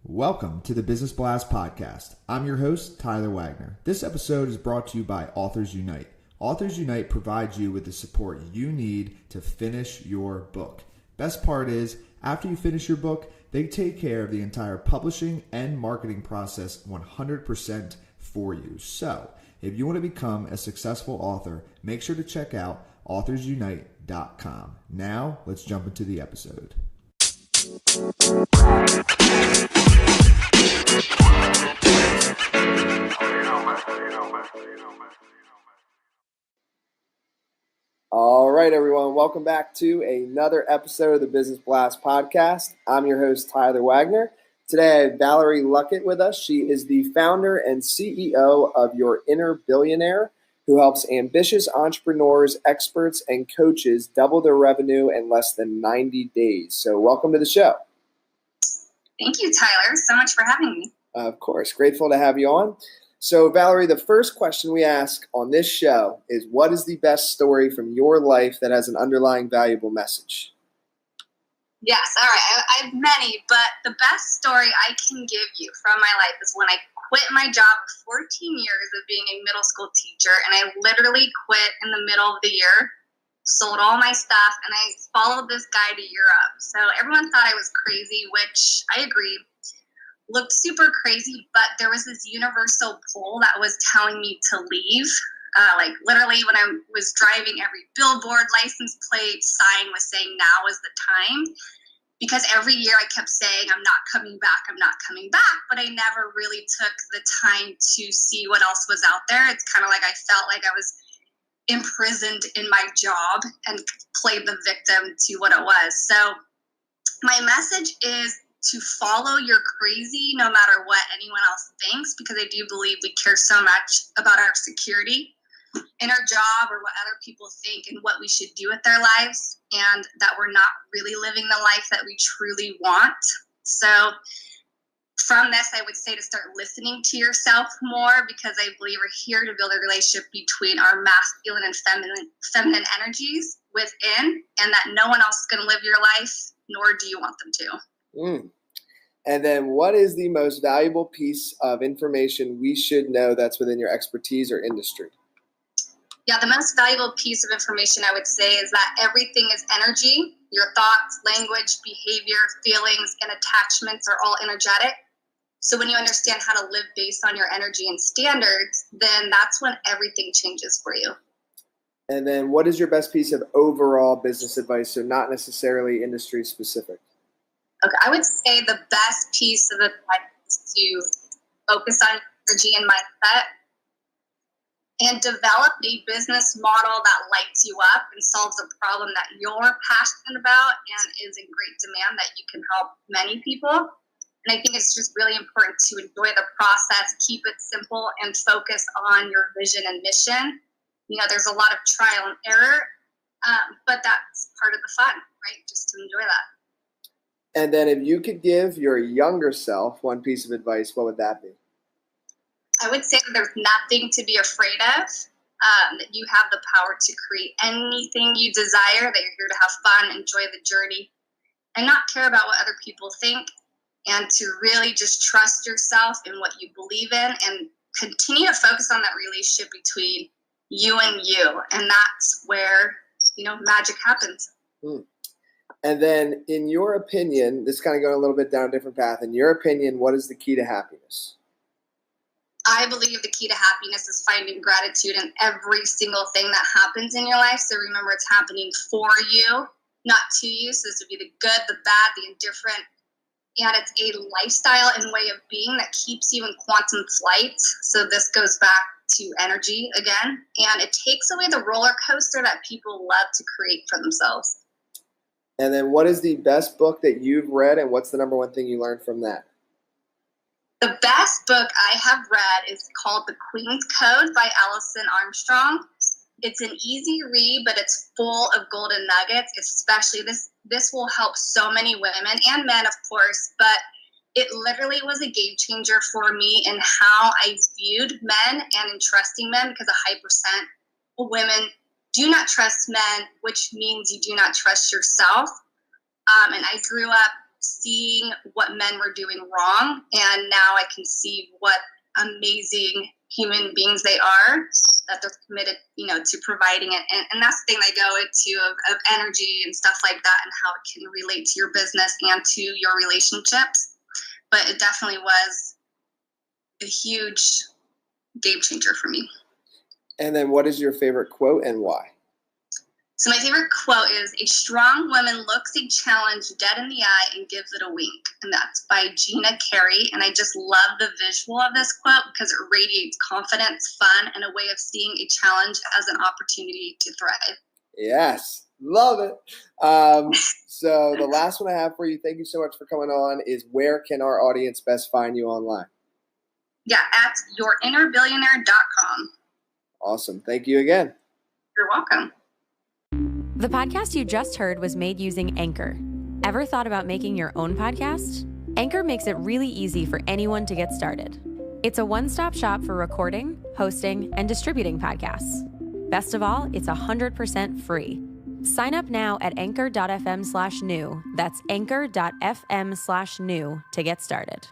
Welcome to the Business Blast Podcast. I'm your host, Tyler Wagner. This episode is brought to you by Authors Unite. Authors Unite provides you with the support you need to finish your book. Best part is, after you finish your book, they take care of the entire publishing and marketing process 100% for you. So, if you want to become a successful author, make sure to check out authorsunite.com. Now, let's jump into the episode. All right, everyone. Welcome back to another episode of the Business Blast Podcast. I'm your host, Tyler Wagner. Today, I have Valerie Luckett with us. She is the founder and CEO of Your Inner Billionaire, who helps ambitious entrepreneurs, experts, and coaches double their revenue in less than 90 days. So welcome to the show. Thank you, Tyler, so much for having me. Of course. Grateful to have you on. So, Valerie, the first question we ask on this show is, what is the best story from your life that has an underlying valuable message? Yes, all right. I have many, but the best story I can give you from my life is when I quit my job of 14 years of being a middle school teacher, and I literally quit in the middle of the year, sold all my stuff, and I followed this guy to Europe. So everyone thought I was crazy, which I agree. Looked super crazy, but there was this universal pull that was telling me to leave. Like literally when I was driving, every billboard, license plate, sign was saying now is the time. Because every year I kept saying, I'm not coming back, but I never really took the time to see what else was out there. It's kind of like I felt like I was imprisoned in my job and played the victim to what it was. So my message is to follow your crazy no matter what anyone else thinks, because I do believe we care so much about our security in our job or what other people think and what we should do with their lives, and that we're not really living the life that we truly want. So from this, I would say to start listening to yourself more, because I believe we're here to build a relationship between our masculine and feminine energies within, and that no one else is going to live your life, nor do you want them to. And then what is the most valuable piece of information we should know that's within your expertise or industry? Yeah, the most valuable piece of information I would say is that everything is energy. Your thoughts, language, behavior, feelings, and attachments are all energetic. So when you understand how to live based on your energy and standards, then that's when everything changes for you. And then what is your best piece of overall business advice, so not necessarily industry specific? Okay, I would say the best piece of advice is to focus on energy and mindset and develop a business model that lights you up and solves a problem that you're passionate about and is in great demand, that you can help many people. And I think it's just really important to enjoy the process, keep it simple, and focus on your vision and mission. You know, there's a lot of trial and error, but that's part of the fun, right? Just to enjoy that. And then if you could give your younger self one piece of advice, what would that be? I would say that there's nothing to be afraid of, that you have the power to create anything you desire, that you're here to have fun, enjoy the journey, and not care about what other people think, and to really just trust yourself in what you believe in and continue to focus on that relationship between you and you. And that's where, magic happens. And then in your opinion, this is kind of going a little bit down a different path. In your opinion, what is the key to happiness? I believe the key to happiness is finding gratitude in every single thing that happens in your life. So remember, it's happening for you, not to you. So this would be the good, the bad, the indifferent. And it's a lifestyle and way of being that keeps you in quantum flight. So this goes back to energy again. And it takes away the roller coaster that people love to create for themselves. And then what is the best book that you've read, and what's the number one thing you learned from that? The best book I have read is called The Queen's Code by Alison Armstrong. It's an easy read, but it's full of golden nuggets, especially this will help so many women and men, of course, but it literally was a game changer for me in how I viewed men and in trusting men, because a high percent of women do not trust men, which means you do not trust yourself. And I grew up seeing what men were doing wrong, and now I can see what amazing human beings they are, that they're committed, to providing it. And that's the thing I go into of energy and stuff like that, and how it can relate to your business and to your relationships. But it definitely was a huge game changer for me. And then what is your favorite quote and why? So my favorite quote is, "A strong woman looks a challenge dead in the eye and gives it a wink." And that's by Gina Carey. And I just love the visual of this quote because it radiates confidence, fun, and a way of seeing a challenge as an opportunity to thrive. Yes, love it. So the last one I have for you, thank you so much for coming on, is where can our audience best find you online? Yeah, at yourinnerbillionaire.com. Awesome. Thank you again. You're welcome. The podcast you just heard was made using Anchor. Ever thought about making your own podcast? Anchor makes it really easy for anyone to get started. It's a one-stop shop for recording, hosting, and distributing podcasts. Best of all, it's 100% free. Sign up now at anchor.fm/new. That's anchor.fm/new to get started.